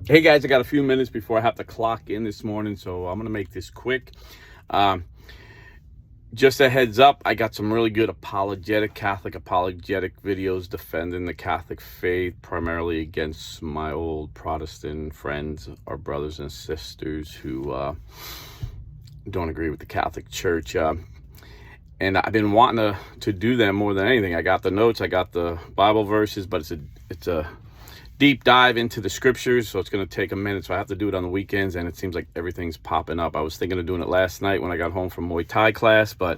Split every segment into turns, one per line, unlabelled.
Hey guys, I got a few minutes before I have to clock in this morning, so I'm gonna make this quick. Um, just a heads up, I got some really good Catholic apologetic videos defending the Catholic faith, primarily against my old Protestant friends, our brothers and sisters who don't agree with the Catholic Church. And I've been wanting to do them more than anything. I got the notes, I got the Bible verses, but it's a deep dive into the scriptures, so it's going to take a minute, so I have to do it on the weekends, and it seems like everything's popping up. I was thinking of doing it last night when I got home from Muay Thai class, but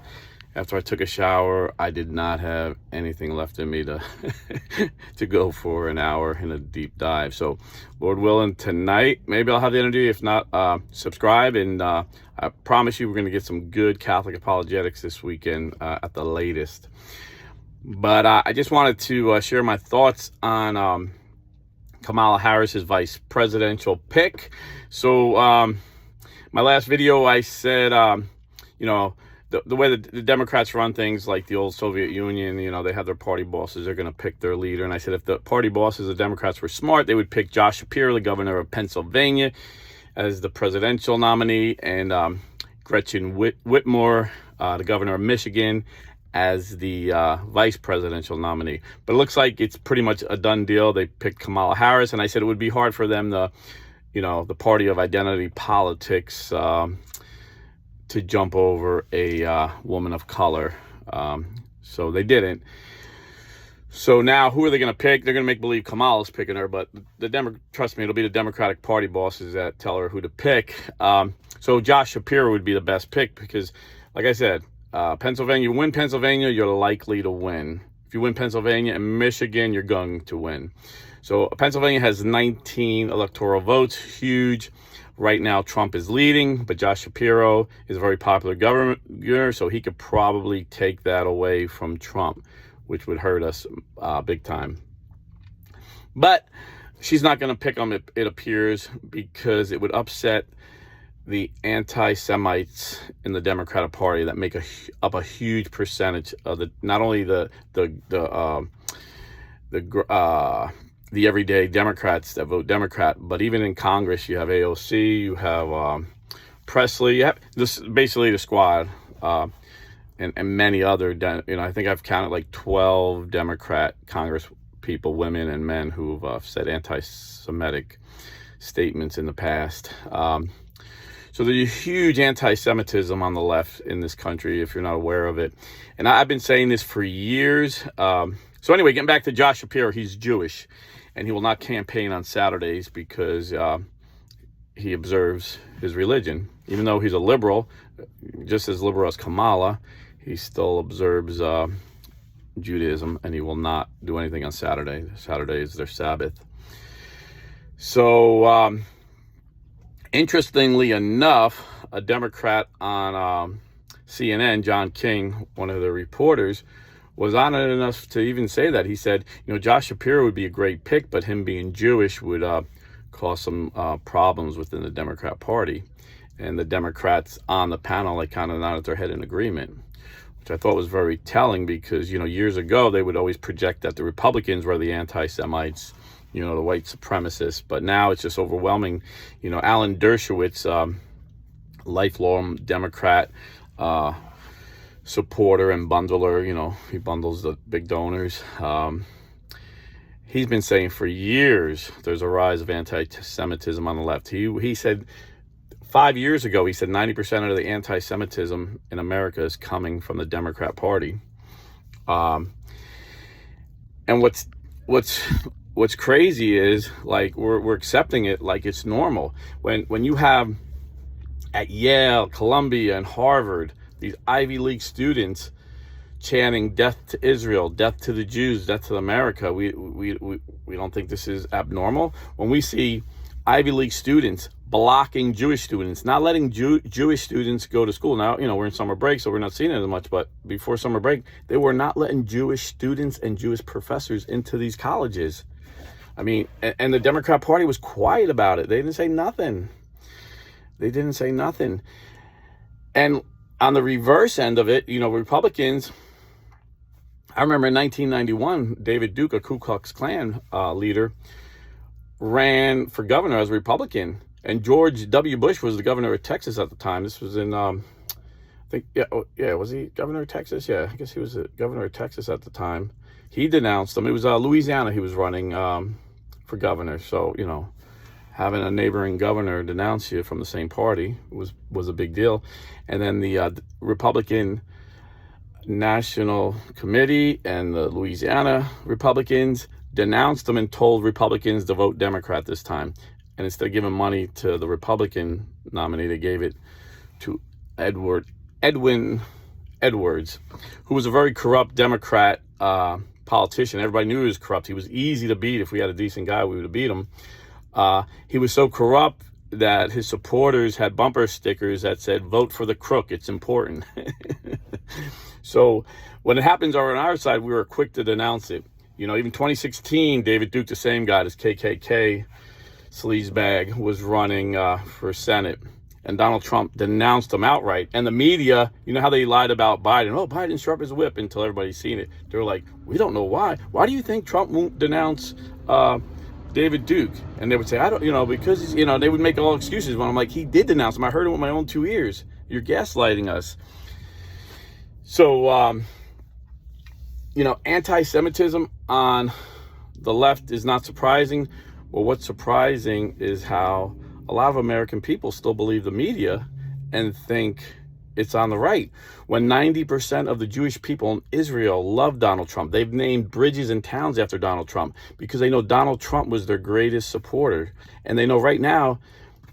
after I took a shower, I did not have anything left in me to to go for an hour in a deep dive. So Lord willing, tonight maybe I'll have the energy. If not, subscribe, and I promise you we're going to get some good Catholic apologetics this weekend at the latest. But I just wanted to share my thoughts on Kamala Harris's vice presidential pick. So my last video, I said, the way the Democrats run things, like the old Soviet Union, they have their party bosses, they're going to pick their leader. And I said if the party bosses, the Democrats, were smart, they would pick Josh Shapiro, the governor of Pennsylvania, as the presidential nominee, and Gretchen Whitmer, the governor of Michigan, as the vice presidential nominee. But it looks like it's pretty much a done deal. They picked Kamala Harris, and I said it would be hard for them the party of identity politics, to jump over a woman of color. So they didn't. So now who are they going to pick? They're going to make believe Kamala's picking her, but trust me, it'll be the Democratic Party bosses that tell her who to pick. So Josh Shapiro would be the best pick because, like I said, Pennsylvania, you win Pennsylvania, you're likely to win. If you win Pennsylvania and Michigan, you're going to win. So Pennsylvania has 19 electoral votes, huge. Right now, Trump is leading, but Josh Shapiro is a very popular governor, so he could probably take that away from Trump, which would hurt us big time. But she's not going to pick him, it appears, because it would upset the anti-Semites in the Democratic Party that make up a huge percentage of not only the everyday Democrats that vote Democrat, but even in Congress, you have AOC, you have Presley, you have this basically the squad, and many other. I think I've counted like 12 Democrat Congress people, women and men, who've said anti-Semitic statements in the past. So there's a huge anti-Semitism on the left in this country, if you're not aware of it. And I've been saying this for years. So anyway, getting back to Josh Shapiro, he's Jewish, and he will not campaign on Saturdays because he observes his religion. Even though he's a liberal, just as liberal as Kamala, he still observes Judaism, and he will not do anything on Saturday. Saturday is their Sabbath. So interestingly enough, a Democrat on CNN, John King, one of the reporters, was honest enough to even say that. He said, Josh Shapiro would be a great pick, but him being Jewish would cause some problems within the Democrat Party. And the Democrats on the panel, they kind of nodded their head in agreement, which I thought was very telling because, years ago, they would always project that the Republicans were the anti-Semites, the white supremacists, but now it's just overwhelming. Alan Dershowitz, lifelong Democrat supporter and bundler, he bundles the big donors. He's been saying for years there's a rise of anti-Semitism on the left. He said 5 years ago, he said 90% of the anti-Semitism in America is coming from the Democrat Party. And what's crazy is, like, we're accepting it like it's normal. When you have at Yale, Columbia, and Harvard these Ivy League students chanting "Death to Israel, death to the Jews, death to America," we don't think this is abnormal. When we see Ivy League students blocking Jewish students, not letting Jewish students go to school. Now, we're in summer break, so we're not seeing it as much, but before summer break, they were not letting Jewish students and Jewish professors into these colleges. I mean, and the Democrat Party was quiet about it. They didn't say nothing. And on the reverse end of it, Republicans, I remember in 1991, David Duke, a Ku Klux Klan leader, ran for governor as a Republican, and George W. Bush was the governor of Texas at the time. This was in, I think, was he governor of Texas? Yeah, I guess he was the governor of Texas at the time. He denounced him. It was Louisiana he was running for governor. So, you know, having a neighboring governor denounce you from the same party was a big deal. And then the Republican National Committee and the Louisiana Republicans denounced him and told Republicans to vote Democrat this time. And instead of giving money to the Republican nominee, they gave it to Edwin Edwards, who was a very corrupt Democrat politician. Everybody knew he was corrupt. He was easy to beat. If we had a decent guy, we would have beat him. He was so corrupt that his supporters had bumper stickers that said, "Vote for the crook, it's important." So when it happens over on our side, we were quick to denounce it. You know, even 2016, David Duke, the same guy, this KKK sleazebag, was running for Senate. And Donald Trump denounced him outright. And the media, you know how they lied about Biden? Oh, Biden's sharp as a whip, until everybody's seen it. They're like, we don't know why. Why do you think Trump won't denounce David Duke? And they would say, I don't, you know, because, he's, you know, they would make all excuses. When I'm like, he did denounce him. I heard it with my own 2 ears. You're gaslighting us. So, you know, anti-Semitism on the left is not surprising. Well, what's surprising is how a lot of American people still believe the media and think it's on the right. When 90% of the Jewish people in Israel love Donald Trump. They've named bridges and towns after Donald Trump because they know Donald Trump was their greatest supporter. And they know right now,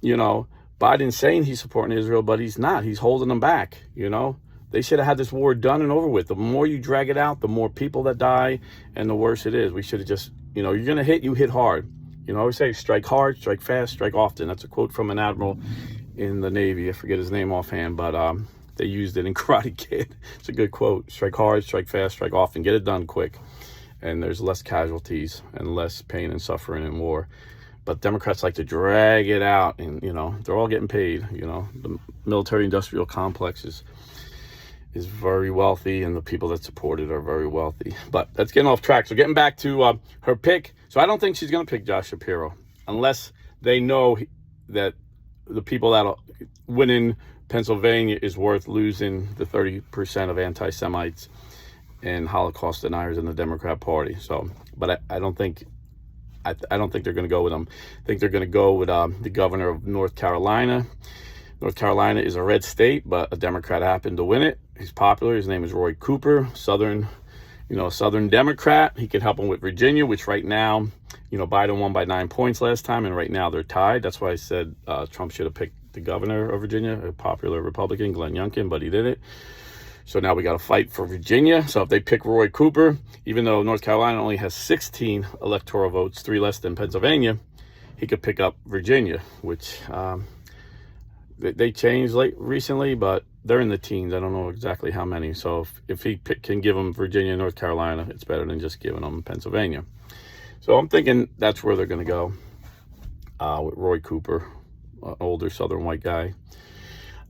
you know, Biden's saying he's supporting Israel, but he's not. He's holding them back, you know. They should have had this war done and over with. The more you drag it out, the more people that die, and the worse it is. We should have just, you know, you're going to hit, you hit hard. You know, I always say, strike hard, strike fast, strike often. That's a quote from an admiral in the Navy. I forget his name offhand, but they used it in Karate Kid. It's a good quote. Strike hard, strike fast, strike often. Get it done quick. And there's less casualties and less pain and suffering in war. But Democrats like to drag it out, and, you know, they're all getting paid. You know, the military-industrial complex is very wealthy, and the people that support it are very wealthy. But that's getting off track. So getting back to her pick. So I don't think she's going to pick Josh Shapiro unless they know that the people that win in Pennsylvania is worth losing the 30% of anti-Semites and Holocaust deniers in the Democrat Party. So, but I don't think they're going to go with them. I think they're going to go with the governor of North Carolina. North Carolina is a red state, but a Democrat happened to win it. He's popular. His name is Roy Cooper, Southern Democrat. He can help him with Virginia, which right now, you know, Biden won by 9 points last time, and right now they're tied. That's why I said Trump should have picked the governor of Virginia, a popular Republican, Glenn Youngkin, but he didn't. So now we got to fight for Virginia. So if they pick Roy Cooper, even though North Carolina only has 16 electoral votes, 3 less than Pennsylvania, he could pick up Virginia, which they changed recently, but they're in the teens. I don't know exactly how many. So if he can give them Virginia and North Carolina, it's better than just giving them Pennsylvania. So I'm thinking that's where they're going to go with Roy Cooper, older Southern white guy.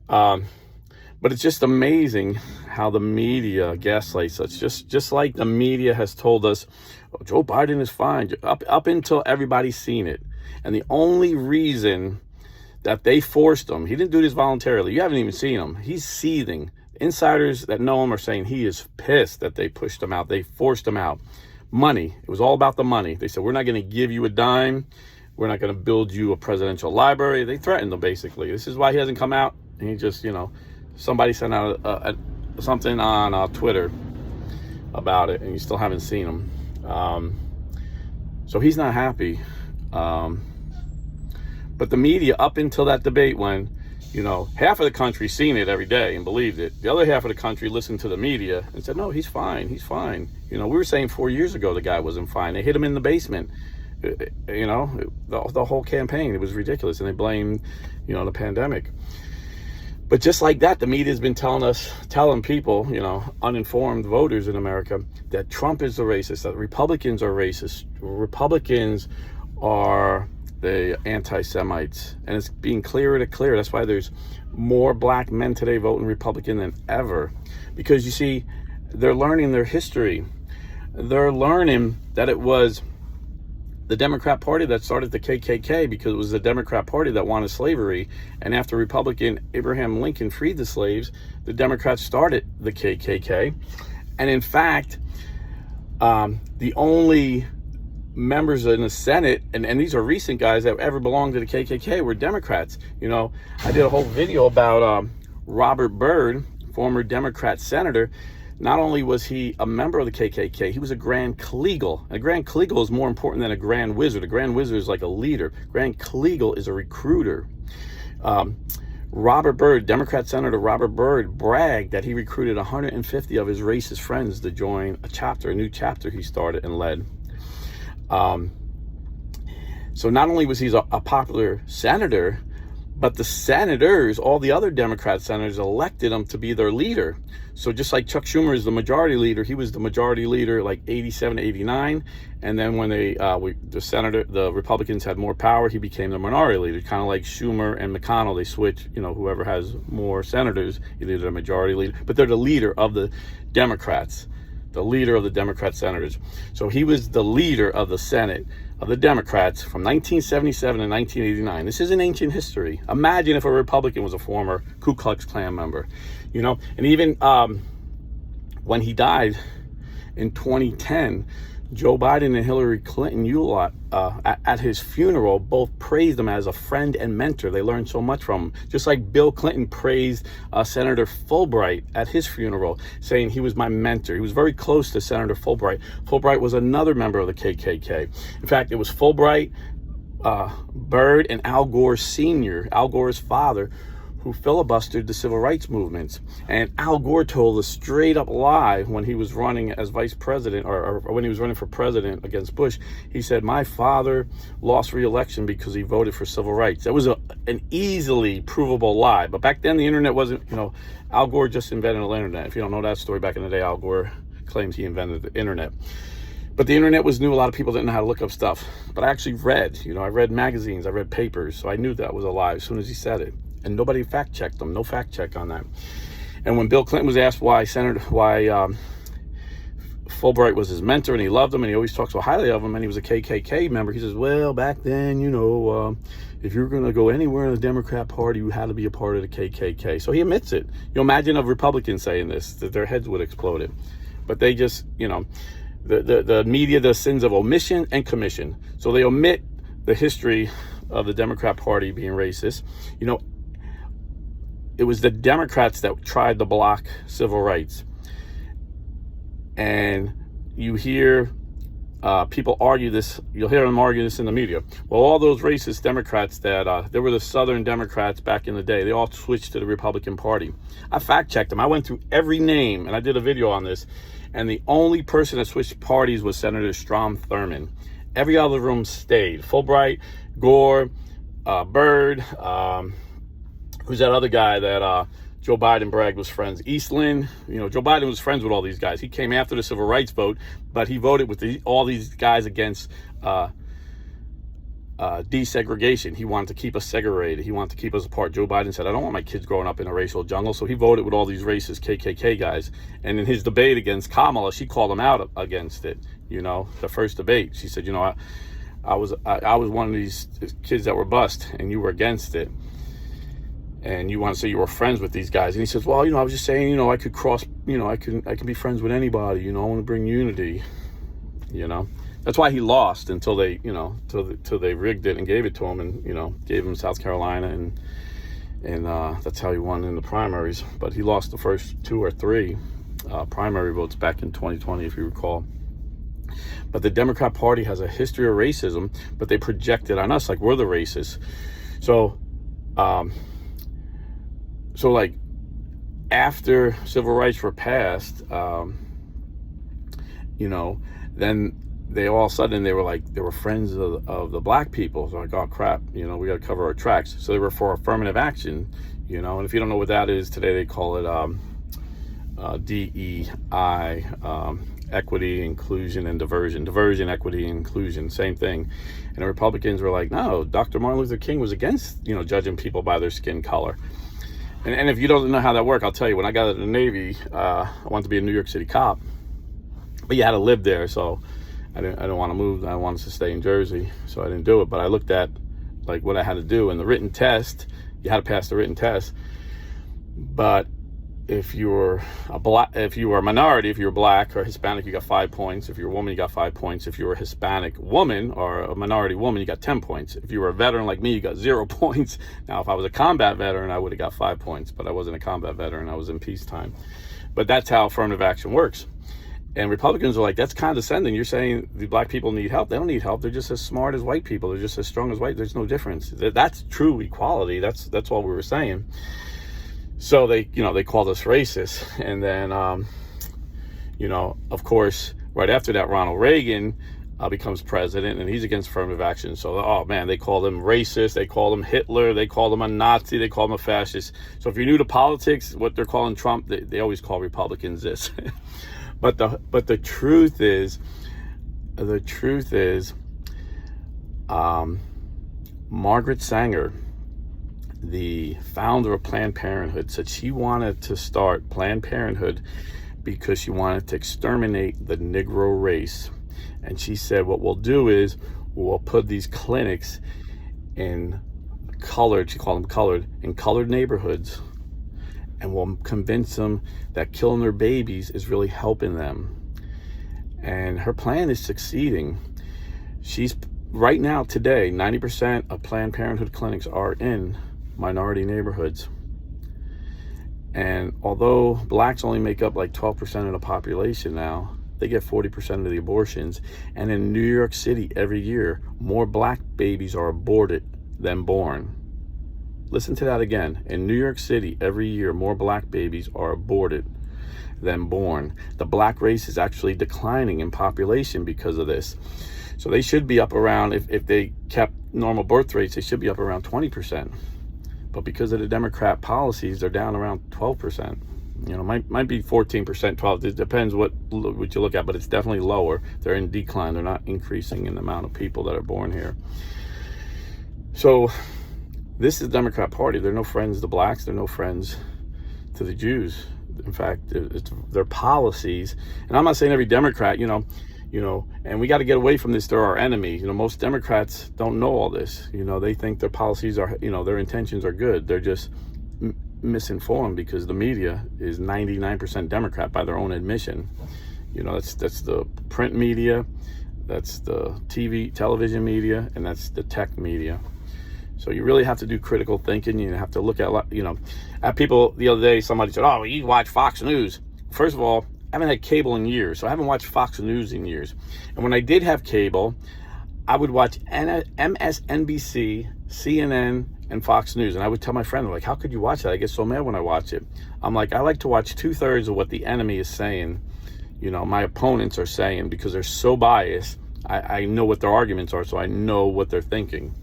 But it's just amazing how the media gaslights us. Just like the media has told us, oh, Joe Biden is fine, up until everybody's seen it. And the only reason that they forced him, he didn't do this voluntarily. You haven't even seen him. He's seething. Insiders that know him are saying he is pissed that they pushed him out. They forced him out. Money. It was all about the money. They said, we're not going to give you a dime. We're not going to build you a presidential library. They threatened him, basically. This is why he hasn't come out. And he just, you know, somebody sent out something on Twitter about it, and you still haven't seen him. So he's not happy. But the media, up until that debate when, you know, half of the country seen it every day and believed it. The other half of the country listened to the media and said, no, he's fine. He's fine. You know, we were saying 4 years ago the guy wasn't fine. They hit him in the basement. You know, the whole campaign, it was ridiculous. And they blamed, you know, the pandemic. But just like that, the media has been telling people, you know, uninformed voters in America, that Trump is the racist, that Republicans are racist. Republicans are the anti-Semites, and it's being clearer to clear. That's why there's more black men today voting Republican than ever, because you see, they're learning their history. They're learning that it was the Democrat Party that started the KKK, because it was the Democrat Party that wanted slavery. And after Republican Abraham Lincoln freed the slaves, the Democrats started the KKK. And in fact, the only members in the Senate, and these are recent guys that ever belonged to the KKK, were Democrats. You know, I did a whole video about Robert Byrd, former Democrat senator. Not only was he a member of the KKK, he was a Grand Kleagle. And a Grand Kleagle is more important than a Grand Wizard. A Grand Wizard is like a leader. Grand Kleagle is a recruiter. Robert Byrd, Democrat Senator Robert Byrd, bragged that he recruited 150 of his racist friends to join a new chapter he started and led. So not only was he a popular senator, but the senators, all the other Democrat senators, elected him to be their leader. So just like Chuck Schumer is the majority leader, he was the majority leader like 87 to 89. And then when the Republicans had more power, he became the minority leader. Kind of like Schumer and McConnell, they switch, you know, whoever has more senators, either the majority leader, but they're the leader of the Democrats, the leader of the Democrat senators. So he was the leader of the Senate of the Democrats from 1977 to 1989. This is an ancient history. Imagine if a Republican was a former Ku Klux Klan member, you know. And even when he died in 2010, Joe Biden and Hillary Clinton at his funeral both praised him as a friend and mentor. They learned so much from him. Just like Bill Clinton praised Senator Fulbright at his funeral, saying he was my mentor. He was very close to Senator Fulbright. Fulbright was another member of the KKK. In fact, it was Fulbright, Byrd, and Al Gore Sr., Al Gore's father, who filibustered the civil rights movements. And Al Gore told a straight up lie when he was running as vice president, or when he was running for president against Bush. He said, my father lost re-election because he voted for civil rights. That was an easily provable lie. But back then the internet wasn't, you know, Al Gore just invented the internet. If you don't know that story, back in the day, Al Gore claims he invented the internet. But the internet was new. A lot of people didn't know how to look up stuff. But I actually read, you know, I read magazines, I read papers. So I knew that was a lie as soon as he said it. And nobody fact checked them. No fact check on that. And when Bill Clinton was asked why Fulbright was his mentor and he loved him and he always talks so highly of him and he was a KKK member, he says, well, back then, you know, if you're going to go anywhere in the Democrat Party, you had to be a part of the KKK. So he admits it. You imagine a Republican saying this, that their heads would explode. But they just, you know, the media does sins of omission and commission. So they omit the history of the Democrat Party being racist. You know, it was the Democrats that tried to block civil rights. And you hear people argue this, you'll hear them argue this in the media. Well, all those racist Democrats that, there were the Southern Democrats back in the day, they all switched to the Republican Party. I fact checked them. I went through every name and I did a video on this. And the only person that switched parties was Senator Strom Thurmond. Every other room stayed. Fulbright, Gore, Byrd, who's that other guy that Joe Biden bragged was friends? Eastland. You know, Joe Biden was friends with all these guys. He came after the civil rights vote, but he voted with all these guys against desegregation. He wanted to keep us segregated. He wanted to keep us apart. Joe Biden said, I don't want my kids growing up in a racial jungle. So he voted with all these racist KKK guys. And in his debate against Kamala, she called him out against it. You know, the first debate, she said, you know, I was one of these kids that were bust and you were against it. And you want to say you were friends with these guys. And he says, well, you know, I was just saying, you know, I could cross, you know, I can be friends with anybody. You know, I want to bring unity, you know. That's why he lost until they, you know, till they rigged it and gave it to him and, you know, gave him South Carolina. And that's how he won in the primaries. But he lost the first 2 or 3 primary votes back in 2020, if you recall. But the Democrat Party has a history of racism, but they project it on us like we're the racists. So, like, after civil rights were passed, you know, then they all of a sudden, they were friends of the black people. So like, oh crap, you know, we got to cover our tracks. So they were for affirmative action, you know, and if you don't know what that is, today they call it DEI, equity, inclusion, and diversion. Diversion, equity, and inclusion, same thing. And the Republicans were like, no, Dr. Martin Luther King was against, you know, judging people by their skin color. And if you don't know how that works, I'll tell you. When I got out of the Navy, I wanted to be a New York City cop, but you had to live there. So I didn't want to move. I wanted to stay in Jersey, so I didn't do it. But I looked at like what I had to do, and the written test, you had to pass the written test. But if you were a minority, if you were black or Hispanic, you got 5 points. If you're a woman, you got 5 points. If you were a Hispanic woman or a minority woman, you got 10 points. If you were a veteran like me, you got 0 points. Now, if I was a combat veteran, I would have got 5 points, but I wasn't a combat veteran. I was in peacetime. But that's how affirmative action works. And Republicans are like, that's condescending. You're saying the black people need help. They don't need help. They're just as smart as white people. They're just as strong as white. There's no difference. That's true equality. That's what we were saying. So they called us racist. And then, of course, right after that, Ronald Reagan becomes president, and he's against affirmative action. So, oh man, they called him racist. They called him Hitler. They called him a Nazi. They called him a fascist. So if you're new to politics, what they're calling Trump, they always call Republicans this. But the truth is, Margaret Sanger, the founder of Planned Parenthood, said she wanted to start Planned Parenthood because she wanted to exterminate the Negro race. And she said, what we'll do is we'll put these clinics in colored, she called them colored, in colored neighborhoods, and we'll convince them that killing their babies is really helping them. And her plan is succeeding. She's right now, today, 90% of Planned Parenthood clinics are in minority neighborhoods. And although blacks only make up like 12% of the population now, they get 40% of the abortions. And in New York City every year, more black babies are aborted than born. Listen to that again. In New York City every year, more black babies are aborted than born. The black race is actually declining in population because of this. So they should be up around, if they kept normal birth rates, they should be up around 20%. But because of the Democrat policies, they're down around 12%. Might be 14%, 12. It depends what you look at, but it's definitely lower. They're in decline. They're not increasing in the amount of people that are born here. So this is the Democrat Party. They're no friends to the blacks. They're no friends to the Jews. In fact, it's their policies. And I'm not saying every Democrat, and we got to get away from this. They're our enemy. Most Democrats don't know all this. They think their policies are, their intentions are good. They're just misinformed because the media is 99% Democrat by their own admission. That's the print media, that's the television media, and that's the tech media. So you really have to do critical thinking. You have to look at people. The other day, somebody said, oh, you watch Fox News. First of all, I haven't had cable in years, so I haven't watched Fox News in years. And when I did have cable, I would watch MSNBC, CNN, and Fox News. And I would tell my friend, like, how could you watch that? I get so mad when I watch it. I'm like, I like to watch 2/3 of what the enemy is saying, my opponents are saying, because they're so biased. I know what their arguments are, so I know what they're thinking,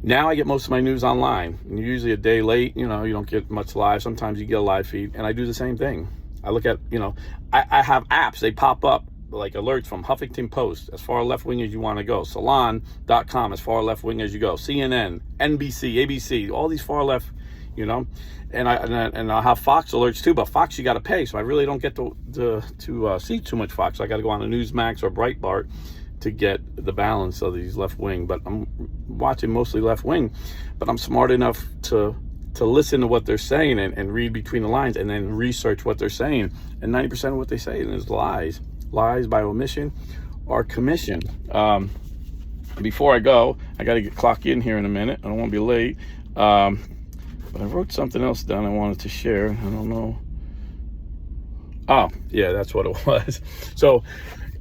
Now I get most of my news online. And usually a day late, you don't get much live. Sometimes you get a live feed, and I do the same thing. I look at, I have apps, they pop up like alerts from Huffington Post, as far left wing as you want to go, Salon.com, as far left wing as you go, CNN, NBC, ABC, all these far left, and I'll have Fox alerts too, but Fox you got to pay, so I really don't get to see too much Fox. I got to go on to Newsmax or Breitbart to get the balance of these left wing. But I'm watching mostly left wing, but I'm smart enough to listen to what they're saying and read between the lines and then research what they're saying. And 90% of what they say is lies by omission or commission. Before I go, I got to clock in here in a minute. I don't want to be late. But I wrote something else down I wanted to share. I don't know. Oh, yeah, that's what it was. So,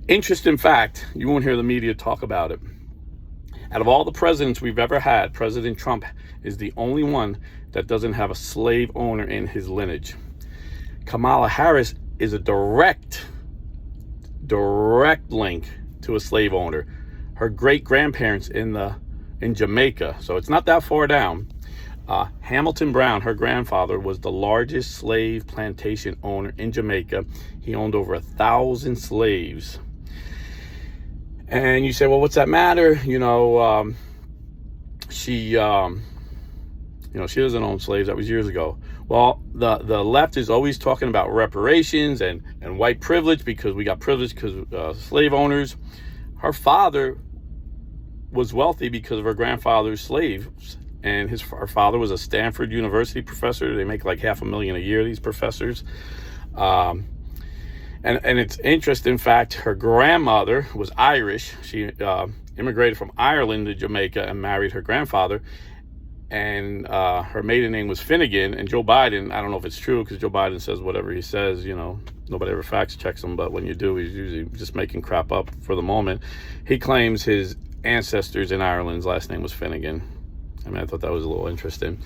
interesting fact, you won't hear the media talk about it. Out of all the presidents we've ever had, President Trump is the only one that doesn't have a slave owner in his lineage. Kamala Harris is a direct link to a slave owner. Her great-grandparents in Jamaica, so it's not that far down. Hamilton Brown, her grandfather, was the largest slave plantation owner in Jamaica. He owned over 1,000 slaves. And you say, well, what's that matter? She doesn't own slaves. That was years ago. Well, the left is always talking about reparations and white privilege, because we got privilege because slave owners. Her father was wealthy because of her grandfather's slaves, and her father was a Stanford University professor. They make like $500,000 a year, these professors. And it's interesting, in fact, her grandmother was Irish. She immigrated from Ireland to Jamaica and married her grandfather. And her maiden name was Finnegan. And Joe Biden, I don't know if it's true, because Joe Biden says whatever he says, nobody ever fact checks him. But when you do, he's usually just making crap up for the moment. He claims his ancestors in Ireland's last name was Finnegan. I thought that was a little interesting.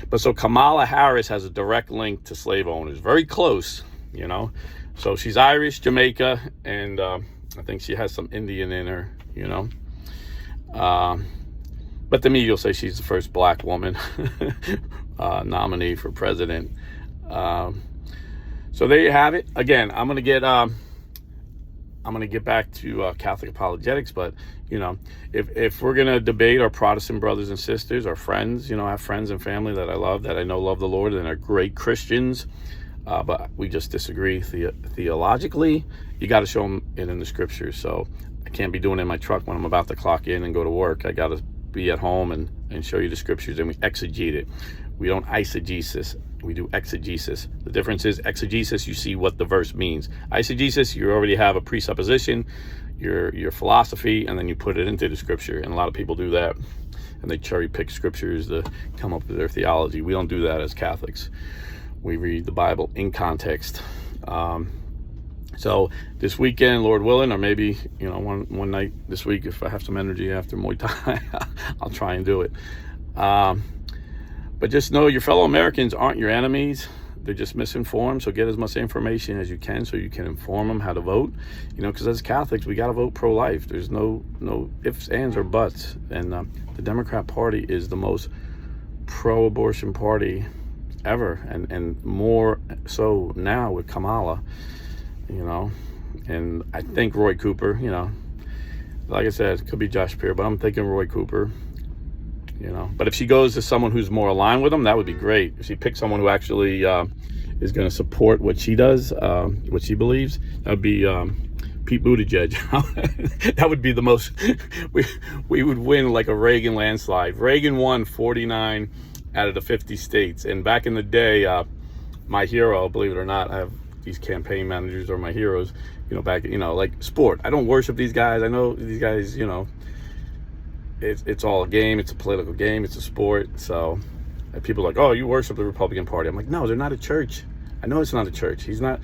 But so Kamala Harris has a direct link to slave owners, very close, So she's Irish, Jamaica, and I think she has some Indian in her, But the media will say she's the first black woman nominee for president. So there you have it. Again, I'm gonna get back to Catholic apologetics, but if we're gonna debate our Protestant brothers and sisters, our friends, I have friends and family that I love, that I know love the Lord and are great Christians, but we just disagree theologically. You got to show them it in the scriptures. So I can't be doing it in my truck when I'm about to clock in and go to work. I got to be at home and show you the scriptures, and we exegete it. We don't eisegesis. We do exegesis. The difference is exegesis, you see what the verse means. Eisegesis, you already have a presupposition, your philosophy, and then you put it into the scripture. And a lot of people do that, and they cherry pick scriptures to come up with their theology. We don't do that as Catholics. We read the Bible in context. So this weekend, Lord willing, or maybe one night this week, if I have some energy after Muay Thai, I'll try and do it. But just know your fellow Americans aren't your enemies. They're just misinformed. So get as much information as you can so you can inform them how to vote. Because as Catholics, we got to vote pro-life. There's no ifs, ands, or buts. And the Democrat Party is the most pro-abortion party ever, and more so now with Kamala. And I think Roy Cooper, like I said, it could be Josh Peer, but I'm thinking Roy Cooper. But if she goes to someone who's more aligned with him, that would be great. If she picks someone who actually is going to support what she does, what she believes, that would be Pete Buttigieg. That would be the most, we would win like a Reagan landslide. Reagan won 49 out of the 50 states. And back in the day, my hero, believe it or not, I have these campaign managers are my heroes, back, like sport. I don't worship these guys. I know these guys, it's all a game. It's a political game. It's a sport. So people are like, oh, you worship the Republican Party. I'm like, no, they're not a church. I know it's not a church. He's not,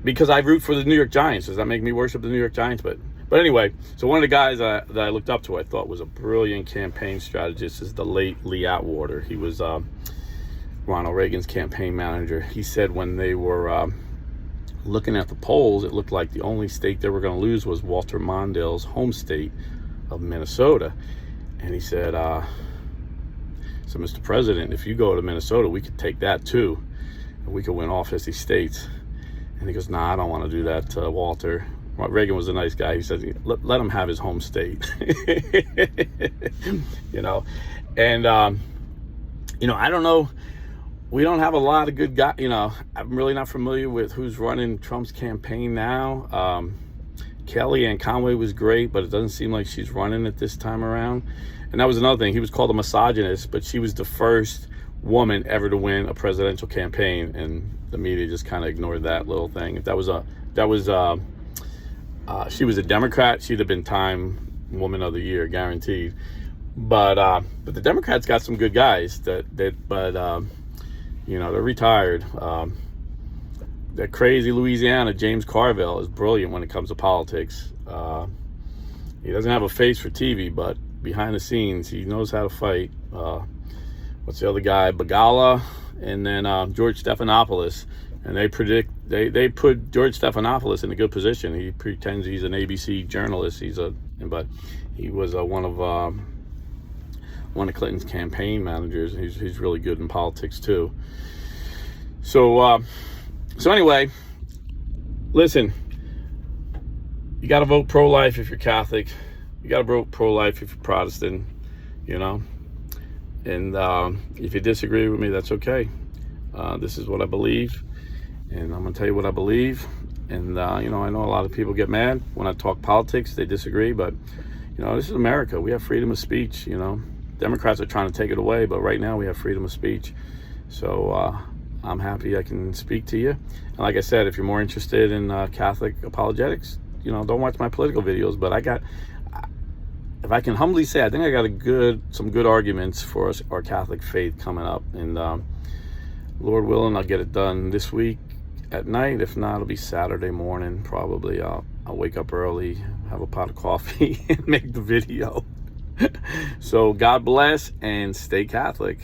because I root for the New York Giants. Does that make me worship the New York Giants? But anyway, so one of the guys that I looked up to, I thought was a brilliant campaign strategist, is the late Lee Atwater. He was Ronald Reagan's campaign manager. He said when they were looking at the polls, it looked like the only state they were going to lose was Walter Mondale's home state of Minnesota. And he said, so Mr. President, if you go to Minnesota, we could take that too, and we could win all 50 states. And he goes, nah, I don't want to do that, Walter. Reagan was a nice guy. He said, let him have his home state. And I don't know. We don't have a lot of good guys. I'm really not familiar with who's running Trump's campaign now. Kellyanne Conway was great, but it doesn't seem like she's running it this time around. And that was another thing. He was called a misogynist, but she was the first woman ever to win a presidential campaign, and the media just kind of ignored that little thing. If she was a Democrat, she'd have been Time Woman of the Year, guaranteed. But the Democrats got some good guys they're retired. That crazy Louisiana James Carville is brilliant when it comes to politics. He doesn't have a face for TV, but behind the scenes, he knows how to fight. What's the other guy? Bagala, and then George Stephanopoulos. And they put George Stephanopoulos in a good position. He pretends he's an ABC journalist. But he was one of Clinton's campaign managers. He's really good in politics too. So anyway, listen, you got to vote pro-life if you're Catholic. You got to vote pro-life if you're Protestant, And if you disagree with me, that's okay. This is what I believe, and I'm going to tell you what I believe. And, you know, I know a lot of people get mad when I talk politics. They disagree, but, you know, this is America. We have freedom of speech, you know. Democrats are trying to take it away, but right now we have freedom of speech. So I'm happy I can speak to you. And like I said, if you're more interested in Catholic apologetics, you know, don't watch my political videos. But if I can humbly say, I think I got some good arguments for our Catholic faith coming up. And Lord willing, I'll get it done this week at night. If not, it'll be Saturday morning probably. I'll wake up early, have a pot of coffee, and make the video. So God bless and stay Catholic.